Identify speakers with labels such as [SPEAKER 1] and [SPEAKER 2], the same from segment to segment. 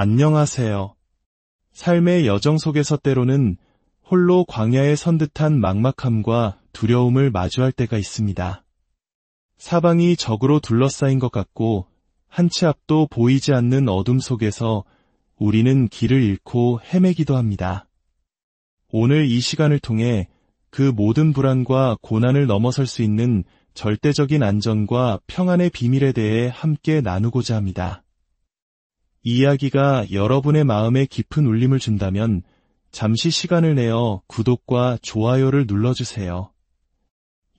[SPEAKER 1] 안녕하세요. 삶의 여정 속에서 때로는 홀로 광야에 선 듯한 막막함과 두려움을 마주할 때가 있습니다. 사방이 적으로 둘러싸인 것 같고 한 치 앞도 보이지 않는 어둠 속에서 우리는 길을 잃고 헤매기도 합니다. 오늘 이 시간을 통해 그 모든 불안과 고난을 넘어설 수 있는 절대적인 안전과 평안의 비밀에 대해 함께 나누고자 합니다. 이 이야기가 여러분의 마음에 깊은 울림을 준다면 잠시 시간을 내어 구독과 좋아요를 눌러주세요.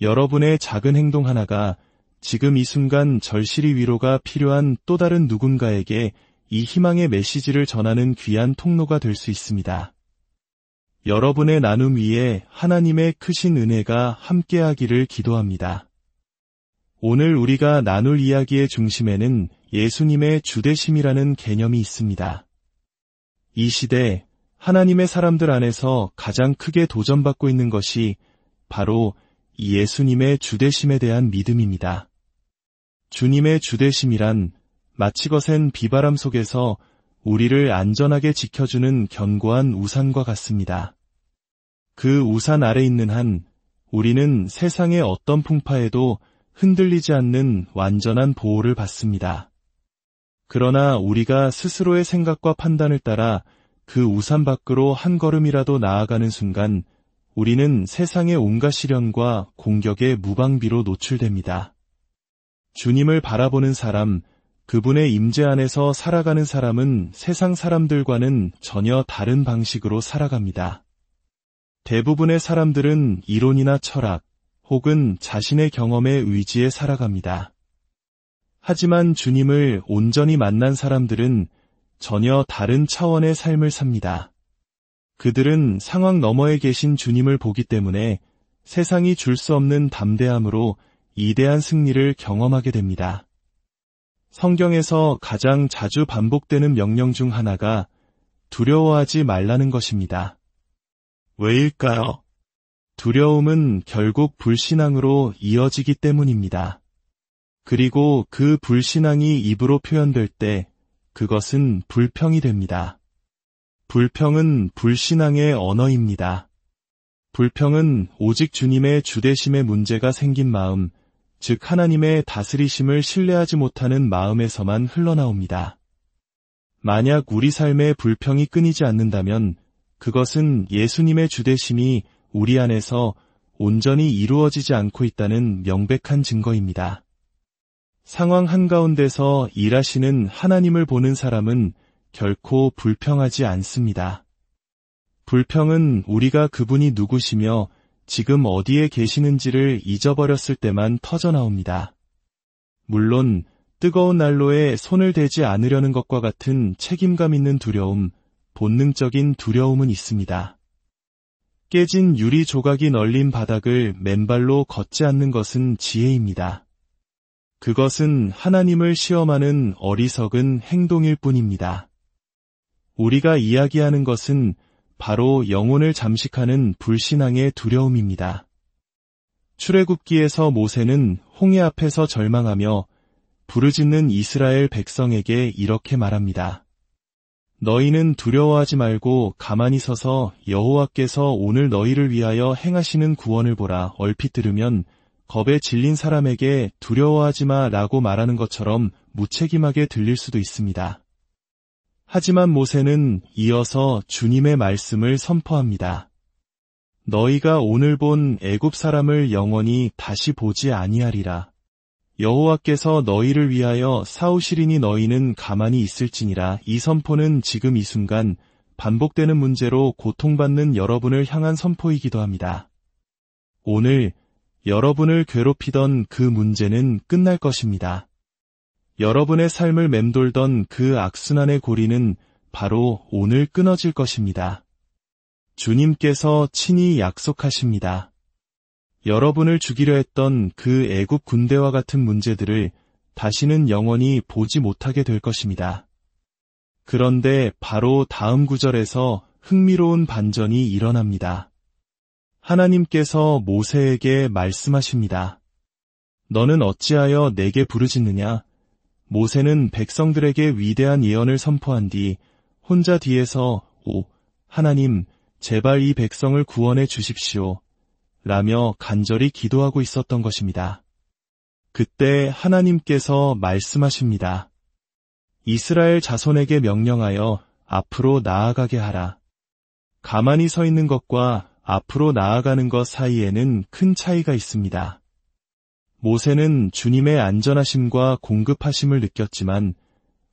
[SPEAKER 1] 여러분의 작은 행동 하나가 지금 이 순간 절실히 위로가 필요한 또 다른 누군가에게 이 희망의 메시지를 전하는 귀한 통로가 될 수 있습니다. 여러분의 나눔 위에 하나님의 크신 은혜가 함께하기를 기도합니다. 오늘 우리가 나눌 이야기의 중심에는 예수님의 주되심이라는 개념이 있습니다. 이 시대 하나님의 사람들 안에서 가장 크게 도전받고 있는 것이 바로 이 예수님의 주되심에 대한 믿음입니다. 주님의 주되심이란 마치 거센 비바람 속에서 우리를 안전하게 지켜주는 견고한 우산과 같습니다. 그 우산 아래 있는 한 우리는 세상의 어떤 풍파에도 흔들리지 않는 완전한 보호를 받습니다. 그러나 우리가 스스로의 생각과 판단을 따라 그 우산 밖으로 한 걸음이라도 나아가는 순간 우리는 세상의 온갖 시련과 공격의 무방비로 노출됩니다. 주님을 바라보는 사람, 그분의 임재 안에서 살아가는 사람은 세상 사람들과는 전혀 다른 방식으로 살아갑니다. 대부분의 사람들은 이론이나 철학, 혹은 자신의 경험에 의지해 살아갑니다. 하지만 주님을 온전히 만난 사람들은 전혀 다른 차원의 삶을 삽니다. 그들은 상황 너머에 계신 주님을 보기 때문에 세상이 줄 수 없는 담대함으로 이대한 승리를 경험하게 됩니다. 성경에서 가장 자주 반복되는 명령 중 하나가 두려워하지 말라는 것입니다. 왜일까요? 두려움은 결국 불신앙으로 이어지기 때문입니다. 그리고 그 불신앙이 입으로 표현될 때 그것은 불평이 됩니다. 불평은 불신앙의 언어입니다. 불평은 오직 주님의 주되심에 문제가 생긴 마음, 즉 하나님의 다스리심을 신뢰하지 못하는 마음에서만 흘러나옵니다. 만약 우리 삶에 불평이 끊이지 않는다면 그것은 예수님의 주되심이 우리 안에서 온전히 이루어지지 않고 있다는 명백한 증거입니다. 상황 한가운데서 일하시는 하나님을 보는 사람은 결코 불평하지 않습니다. 불평은 우리가 그분이 누구시며 지금 어디에 계시는지를 잊어버렸을 때만 터져나옵니다. 물론 뜨거운 난로에 손을 대지 않으려는 것과 같은 책임감 있는 두려움, 본능적인 두려움은 있습니다. 깨진 유리 조각이 널린 바닥을 맨발로 걷지 않는 것은 지혜입니다. 그것은 하나님을 시험하는 어리석은 행동일 뿐입니다. 우리가 이야기하는 것은 바로 영혼을 잠식하는 불신앙의 두려움입니다. 출애굽기에서 모세는 홍해 앞에서 절망하며 부르짖는 이스라엘 백성에게 이렇게 말합니다. 너희는 두려워하지 말고 가만히 서서 여호와께서 오늘 너희를 위하여 행하시는 구원을 보라. 얼핏 들으면 겁에 질린 사람에게 두려워하지 마라고 말하는 것처럼 무책임하게 들릴 수도 있습니다. 하지만 모세는 이어서 주님의 말씀을 선포합니다. 너희가 오늘 본 애굽 사람을 영원히 다시 보지 아니하리라. 여호와께서 너희를 위하여 싸우시리니 너희는 가만히 있을지니라. 이 선포는 지금 이 순간 반복되는 문제로 고통받는 여러분을 향한 선포이기도 합니다. 오늘 여러분을 괴롭히던 그 문제는 끝날 것입니다. 여러분의 삶을 맴돌던 그 악순환의 고리는 바로 오늘 끊어질 것입니다. 주님께서 친히 약속하십니다. 여러분을 죽이려 했던 그 애굽 군대와 같은 문제들을 다시는 영원히 보지 못하게 될 것입니다. 그런데 바로 다음 구절에서 흥미로운 반전이 일어납니다. 하나님께서 모세에게 말씀하십니다. 너는 어찌하여 내게 부르짖느냐? 모세는 백성들에게 위대한 예언을 선포한 뒤 혼자 뒤에서 오, 하나님, 제발 이 백성을 구원해 주십시오. 라며 간절히 기도하고 있었던 것입니다. 그때 하나님께서 말씀하십니다. 이스라엘 자손에게 명령하여 앞으로 나아가게 하라. 가만히 서 있는 것과 앞으로 나아가는 것 사이에는 큰 차이가 있습니다. 모세는 주님의 안전하심과 공급하심을 느꼈지만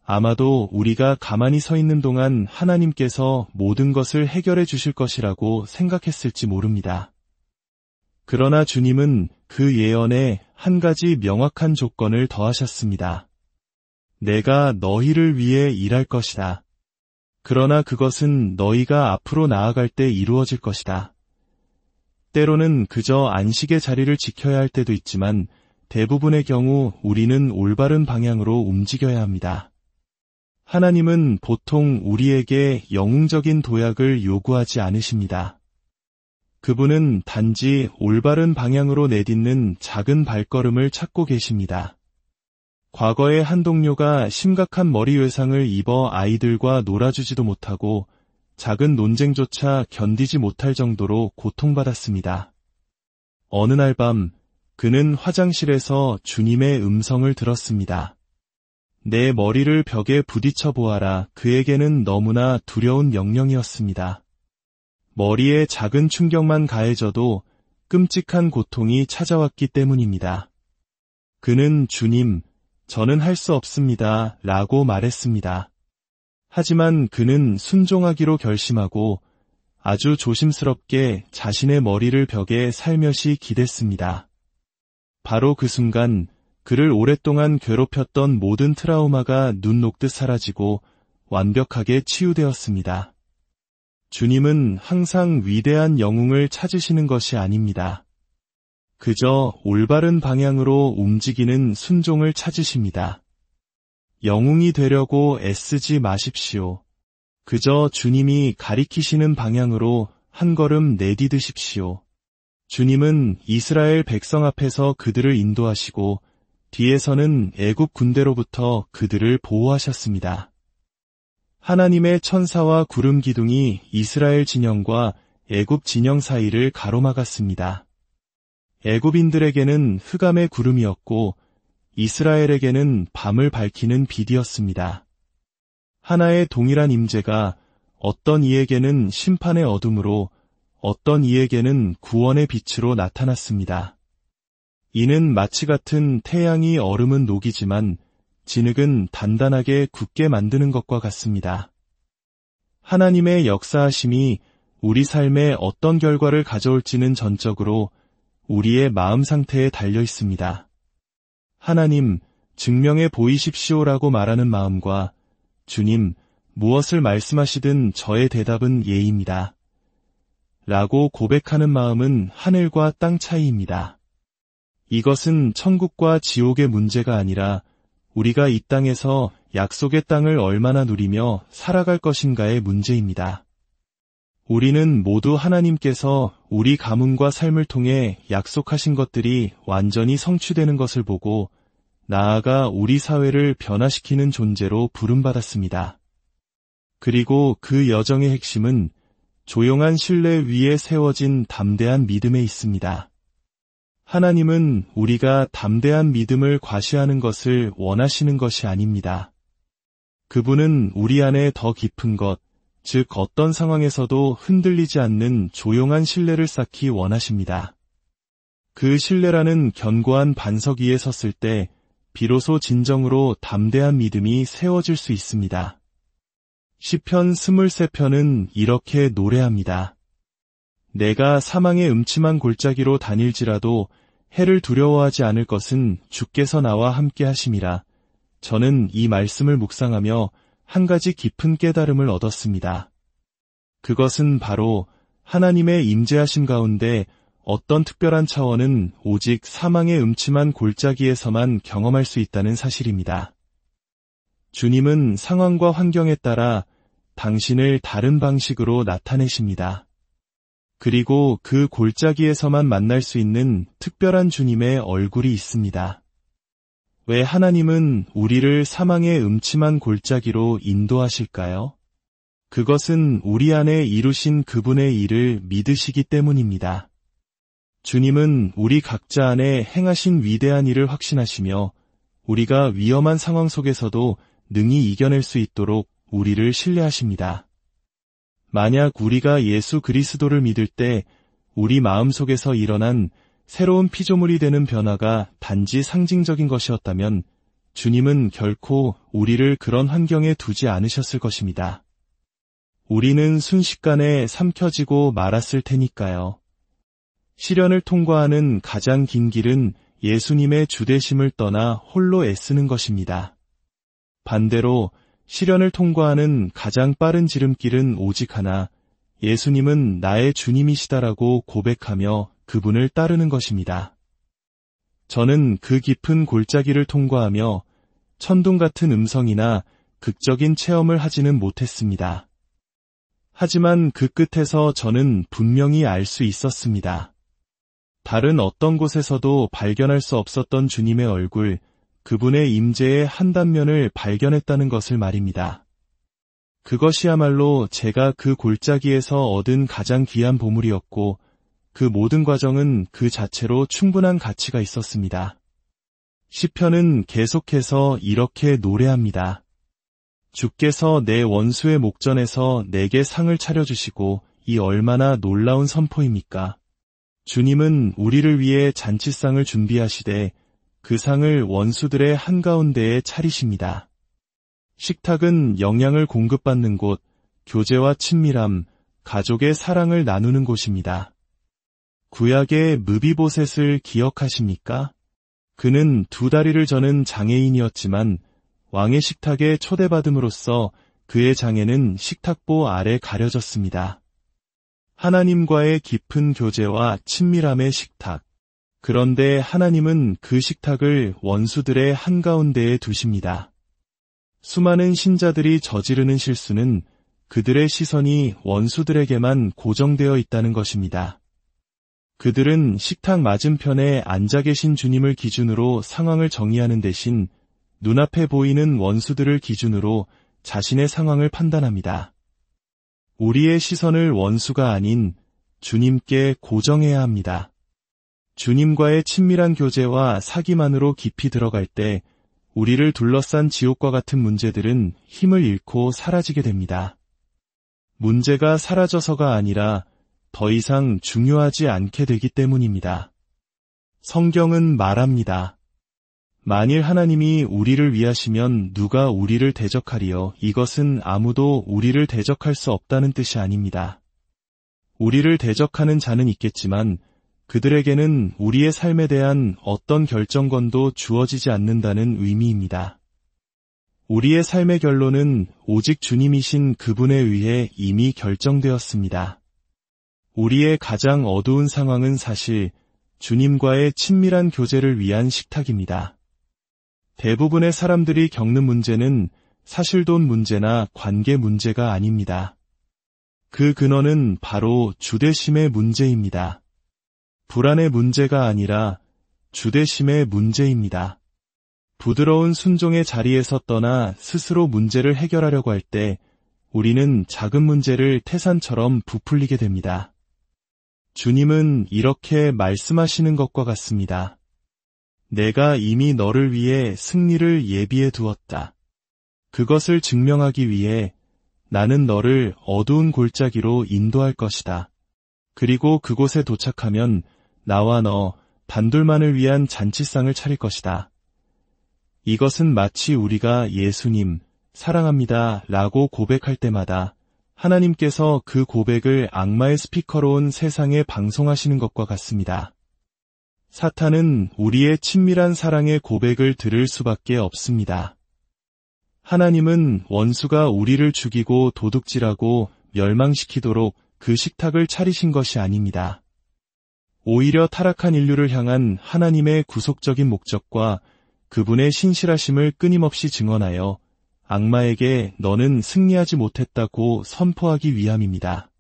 [SPEAKER 1] 아마도 우리가 가만히 서 있는 동안 하나님께서 모든 것을 해결해 주실 것이라고 생각했을지 모릅니다. 그러나 주님은 그 예언에 한 가지 명확한 조건을 더하셨습니다. 내가 너희를 위해 일할 것이다. 그러나 그것은 너희가 앞으로 나아갈 때 이루어질 것이다. 때로는 그저 안식의 자리를 지켜야 할 때도 있지만 대부분의 경우 우리는 올바른 방향으로 움직여야 합니다. 하나님은 보통 우리에게 영웅적인 도약을 요구하지 않으십니다. 그분은 단지 올바른 방향으로 내딛는 작은 발걸음을 찾고 계십니다. 과거에 한 동료가 심각한 머리 외상을 입어 아이들과 놀아주지도 못하고 작은 논쟁조차 견디지 못할 정도로 고통받았습니다. 어느 날 밤 그는 화장실에서 주님의 음성을 들었습니다. 내 머리를 벽에 부딪혀 보아라. 그에게는 너무나 두려운 명령이었습니다. 머리에 작은 충격만 가해져도 끔찍한 고통이 찾아왔기 때문입니다. 그는 주님, 저는 할 수 없습니다. 라고 말했습니다. 하지만 그는 순종하기로 결심하고 아주 조심스럽게 자신의 머리를 벽에 살며시 기댔습니다. 바로 그 순간 그를 오랫동안 괴롭혔던 모든 트라우마가 눈 녹듯 사라지고 완벽하게 치유되었습니다. 주님은 항상 위대한 영웅을 찾으시는 것이 아닙니다. 그저 올바른 방향으로 움직이는 순종을 찾으십니다. 영웅이 되려고 애쓰지 마십시오. 그저 주님이 가리키시는 방향으로 한 걸음 내디드십시오. 주님은 이스라엘 백성 앞에서 그들을 인도하시고 뒤에서는 애굽 군대로부터 그들을 보호하셨습니다. 하나님의 천사와 구름 기둥이 이스라엘 진영과 애굽 진영 사이를 가로막았습니다. 애굽인들에게는 흑암의 구름이었고 이스라엘에게는 밤을 밝히는 빛이었습니다. 하나의 동일한 임재가 어떤 이에게는 심판의 어둠으로 어떤 이에게는 구원의 빛으로 나타났습니다. 이는 마치 같은 태양이 얼음은 녹이지만 진흙은 단단하게 굳게 만드는 것과 같습니다. 하나님의 역사하심이 우리 삶에 어떤 결과를 가져올지는 전적으로 우리의 마음 상태에 달려 있습니다. 하나님, 증명해 보이십시오라고 말하는 마음과 주님, 무엇을 말씀하시든 저의 대답은 예입니다. 라고 고백하는 마음은 하늘과 땅 차이입니다. 이것은 천국과 지옥의 문제가 아니라 우리가 이 땅에서 약속의 땅을 얼마나 누리며 살아갈 것인가의 문제입니다. 우리는 모두 하나님께서 우리 가문과 삶을 통해 약속하신 것들이 완전히 성취되는 것을 보고 나아가 우리 사회를 변화시키는 존재로 부름받았습니다. 그리고 그 여정의 핵심은 조용한 신뢰 위에 세워진 담대한 믿음에 있습니다. 하나님은 우리가 담대한 믿음을 과시하는 것을 원하시는 것이 아닙니다. 그분은 우리 안에 더 깊은 것, 즉 어떤 상황에서도 흔들리지 않는 조용한 신뢰를 쌓기 원하십니다. 그 신뢰라는 견고한 반석 위에 섰을 때 비로소 진정으로 담대한 믿음이 세워질 수 있습니다. 시편 23편은 이렇게 노래합니다. 내가 사망의 음침한 골짜기로 다닐지라도 해를 두려워하지 않을 것은 주께서 나와 함께 하심이라. 저는 이 말씀을 묵상하며 한 가지 깊은 깨달음을 얻었습니다. 그것은 바로 하나님의 임재하심 가운데 어떤 특별한 차원은 오직 사망의 음침한 골짜기에서만 경험할 수 있다는 사실입니다. 주님은 상황과 환경에 따라 당신을 다른 방식으로 나타내십니다. 그리고 그 골짜기에서만 만날 수 있는 특별한 주님의 얼굴이 있습니다. 왜 하나님은 우리를 사망의 음침한 골짜기로 인도하실까요? 그것은 우리 안에 이루신 그분의 일을 믿으시기 때문입니다. 주님은 우리 각자 안에 행하신 위대한 일을 확신하시며 우리가 위험한 상황 속에서도 능히 이겨낼 수 있도록 우리를 신뢰하십니다. 만약 우리가 예수 그리스도를 믿을 때 우리 마음속에서 일어난 새로운 피조물이 되는 변화가 단지 상징적인 것이었다면 주님은 결코 우리를 그런 환경에 두지 않으셨을 것입니다. 우리는 순식간에 삼켜지고 말았을 테니까요. 시련을 통과하는 가장 긴 길은 예수님의 주되심을 떠나 홀로 애쓰는 것입니다. 반대로 시련을 통과하는 가장 빠른 지름길은 오직 하나, 예수님은 나의 주님이시다라고 고백하며 그분을 따르는 것입니다. 저는 그 깊은 골짜기를 통과하며 천둥 같은 음성이나 극적인 체험을 하지는 못했습니다. 하지만 그 끝에서 저는 분명히 알 수 있었습니다. 다른 어떤 곳에서도 발견할 수 없었던 주님의 얼굴, 그분의 임재의 한 단면을 발견했다는 것을 말입니다. 그것이야말로 제가 그 골짜기에서 얻은 가장 귀한 보물이었고 그 모든 과정은 그 자체로 충분한 가치가 있었습니다. 시편은 계속해서 이렇게 노래합니다. 주께서 내 원수의 목전에서 내게 상을 차려주시고 이 얼마나 놀라운 선포입니까? 주님은 우리를 위해 잔치상을 준비하시되 그 상을 원수들의 한가운데에 차리십니다. 식탁은 영양을 공급받는 곳, 교제와 친밀함, 가족의 사랑을 나누는 곳입니다. 구약의 므비보셋을 기억하십니까? 그는 두 다리를 저는 장애인이었지만 왕의 식탁에 초대받음으로써 그의 장애는 식탁보 아래 가려졌습니다. 하나님과의 깊은 교제와 친밀함의 식탁. 그런데 하나님은 그 식탁을 원수들의 한가운데에 두십니다. 수많은 신자들이 저지르는 실수는 그들의 시선이 원수들에게만 고정되어 있다는 것입니다. 그들은 식탁 맞은편에 앉아 계신 주님을 기준으로 상황을 정의하는 대신 눈앞에 보이는 원수들을 기준으로 자신의 상황을 판단합니다. 우리의 시선을 원수가 아닌 주님께 고정해야 합니다. 주님과의 친밀한 교제와 사귐 안으로 깊이 들어갈 때 우리를 둘러싼 지옥과 같은 문제들은 힘을 잃고 사라지게 됩니다. 문제가 사라져서가 아니라 더 이상 중요하지 않게 되기 때문입니다. 성경은 말합니다. 만일 하나님이 우리를 위하시면 누가 우리를 대적하리요? 이것은 아무도 우리를 대적할 수 없다는 뜻이 아닙니다. 우리를 대적하는 자는 있겠지만 그들에게는 우리의 삶에 대한 어떤 결정권도 주어지지 않는다는 의미입니다. 우리의 삶의 결론은 오직 주님이신 그분에 의해 이미 결정되었습니다. 우리의 가장 어두운 상황은 사실 주님과의 친밀한 교제를 위한 식탁입니다. 대부분의 사람들이 겪는 문제는 사실돈 문제나 관계 문제가 아닙니다. 그 근원은 바로 주되심의 문제입니다. 불안의 문제가 아니라 주되심의 문제입니다. 부드러운 순종의 자리에서 떠나 스스로 문제를 해결하려고 할 때 우리는 작은 문제를 태산처럼 부풀리게 됩니다. 주님은 이렇게 말씀하시는 것과 같습니다. 내가 이미 너를 위해 승리를 예비해 두었다. 그것을 증명하기 위해 나는 너를 어두운 골짜기로 인도할 것이다. 그리고 그곳에 도착하면 나와 너 단둘만을 위한 잔치상을 차릴 것이다. 이것은 마치 우리가 예수님 사랑합니다 라고 고백할 때마다 하나님께서 그 고백을 악마의 스피커로 온 세상에 방송하시는 것과 같습니다. 사탄은 우리의 친밀한 사랑의 고백을 들을 수밖에 없습니다. 하나님은 원수가 우리를 죽이고 도둑질하고 멸망시키도록 그 식탁을 차리신 것이 아닙니다. 오히려 타락한 인류를 향한 하나님의 구속적인 목적과 그분의 신실하심을 끊임없이 증언하여 악마에게 너는 승리하지 못했다고 선포하기 위함입니다.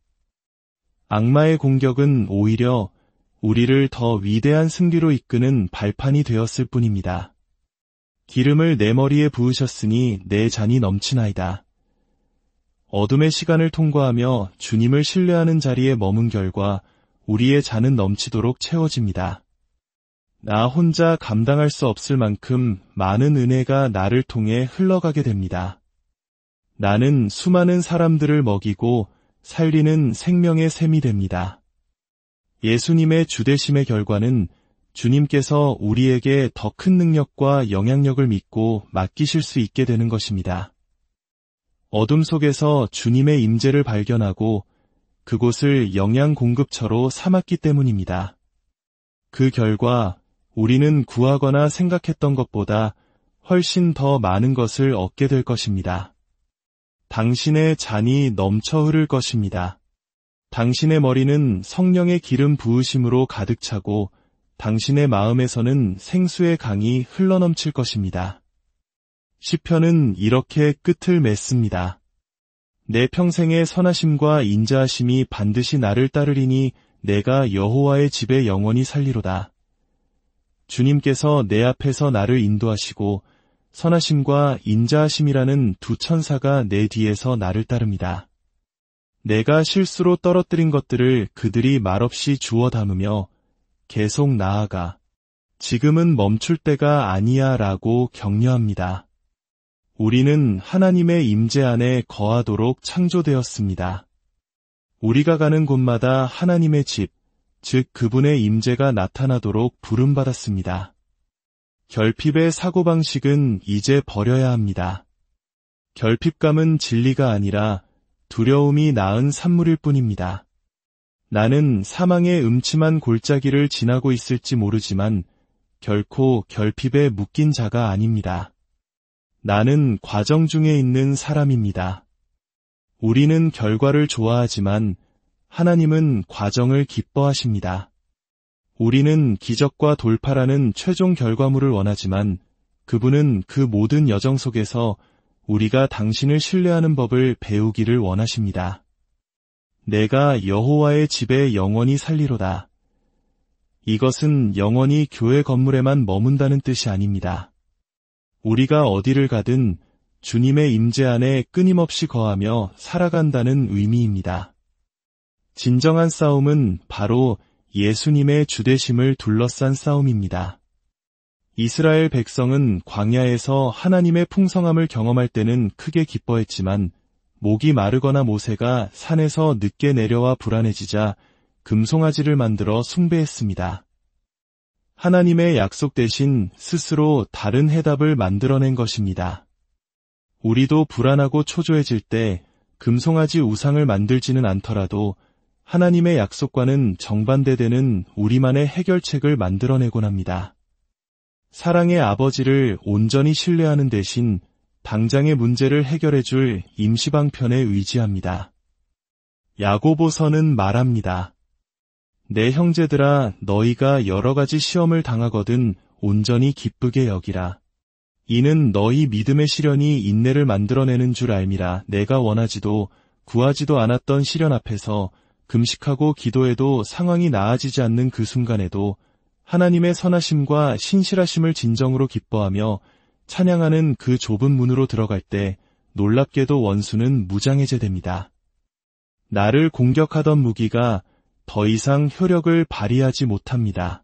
[SPEAKER 1] 악마의 공격은 오히려 우리를 더 위대한 승리로 이끄는 발판이 되었을 뿐입니다. 기름을 내 머리에 부으셨으니 내 잔이 넘치나이다. 어둠의 시간을 통과하며 주님을 신뢰하는 자리에 머문 결과 우리의 잔은 넘치도록 채워집니다. 나 혼자 감당할 수 없을 만큼 많은 은혜가 나를 통해 흘러가게 됩니다. 나는 수많은 사람들을 먹이고 살리는 생명의 샘이 됩니다. 예수님의 주되심의 결과는 주님께서 우리에게 더 큰 능력과 영향력을 믿고 맡기실 수 있게 되는 것입니다. 어둠 속에서 주님의 임재를 발견하고 그곳을 영양 공급처로 삼았기 때문입니다. 그 결과 우리는 구하거나 생각했던 것보다 훨씬 더 많은 것을 얻게 될 것입니다. 당신의 잔이 넘쳐 흐를 것입니다. 당신의 머리는 성령의 기름 부으심으로 가득 차고 당신의 마음에서는 생수의 강이 흘러넘칠 것입니다. 시편은 이렇게 끝을 맺습니다. 내 평생의 선하심과 인자하심이 반드시 나를 따르리니 내가 여호와의 집에 영원히 살리로다. 주님께서 내 앞에서 나를 인도하시고 선하심과 인자하심이라는 두 천사가 내 뒤에서 나를 따릅니다. 내가 실수로 떨어뜨린 것들을 그들이 말없이 주워 담으며 계속 나아가 지금은 멈출 때가 아니야 라고 격려합니다. 우리는 하나님의 임재 안에 거하도록 창조되었습니다. 우리가 가는 곳마다 하나님의 집, 즉 그분의 임재가 나타나도록 부름받았습니다. 결핍의 사고방식은 이제 버려야 합니다. 결핍감은 진리가 아니라 두려움이 낳은 산물일 뿐입니다. 나는 사망의 음침한 골짜기를 지나고 있을지 모르지만 결코 결핍에 묶인 자가 아닙니다. 나는 과정 중에 있는 사람입니다. 우리는 결과를 좋아하지만 하나님은 과정을 기뻐하십니다. 우리는 기적과 돌파라는 최종 결과물을 원하지만 그분은 그 모든 여정 속에서 우리가 당신을 신뢰하는 법을 배우기를 원하십니다. 내가 여호와의 집에 영원히 살리로다. 이것은 영원히 교회 건물에만 머문다는 뜻이 아닙니다. 우리가 어디를 가든 주님의 임재 안에 끊임없이 거하며 살아간다는 의미입니다. 진정한 싸움은 바로 예수님의 주되심을 둘러싼 싸움입니다. 이스라엘 백성은 광야에서 하나님의 풍성함을 경험할 때는 크게 기뻐했지만 목이 마르거나 모세가 산에서 늦게 내려와 불안해지자 금송아지를 만들어 숭배했습니다. 하나님의 약속 대신 스스로 다른 해답을 만들어낸 것입니다. 우리도 불안하고 초조해질 때 금송아지 우상을 만들지는 않더라도 하나님의 약속과는 정반대되는 우리만의 해결책을 만들어내곤 합니다. 사랑의 아버지를 온전히 신뢰하는 대신 당장의 문제를 해결해줄 임시방편에 의지합니다. 야고보서는 말합니다. 내 형제들아 너희가 여러 가지 시험을 당하거든 온전히 기쁘게 여기라. 이는 너희 믿음의 시련이 인내를 만들어내는 줄 알미라. 내가 원하지도 구하지도 않았던 시련 앞에서 금식하고 기도해도 상황이 나아지지 않는 그 순간에도 하나님의 선하심과 신실하심을 진정으로 기뻐하며 찬양하는 그 좁은 문으로 들어갈 때 놀랍게도 원수는 무장해제됩니다. 나를 공격하던 무기가 더 이상 효력을 발휘하지 못합니다.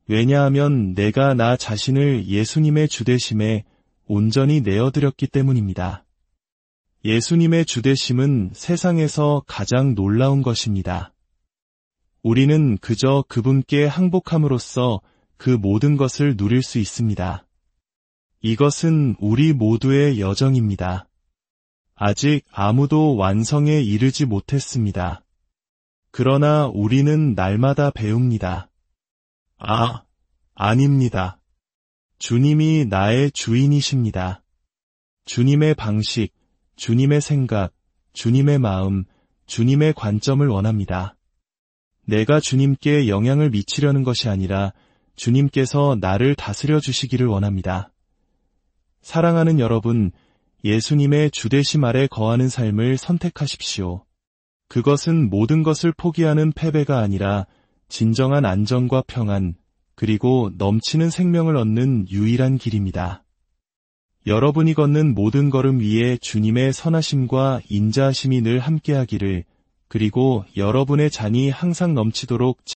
[SPEAKER 1] 왜냐하면 내가 나 자신을 예수님의 주되심에 온전히 내어드렸기 때문입니다. 예수님의 주되심은 세상에서 가장 놀라운 것입니다. 우리는 그저 그분께 항복함으로써 그 모든 것을 누릴 수 있습니다. 이것은 우리 모두의 여정입니다. 아직 아무도 완성에 이르지 못했습니다. 그러나 우리는 날마다 배웁니다. 아닙니다. 주님이 나의 주인이십니다. 주님의 방식, 주님의 생각, 주님의 마음, 주님의 관점을 원합니다. 내가 주님께 영향을 미치려는 것이 아니라 주님께서 나를 다스려 주시기를 원합니다. 사랑하는 여러분, 예수님의 주되심 아래 거하는 삶을 선택하십시오. 그것은 모든 것을 포기하는 패배가 아니라 진정한 안정과 평안, 그리고 넘치는 생명을 얻는 유일한 길입니다. 여러분이 걷는 모든 걸음 위에 주님의 선하심과 인자하심이 늘 함께하기를, 그리고 여러분의 잔이 항상 넘치도록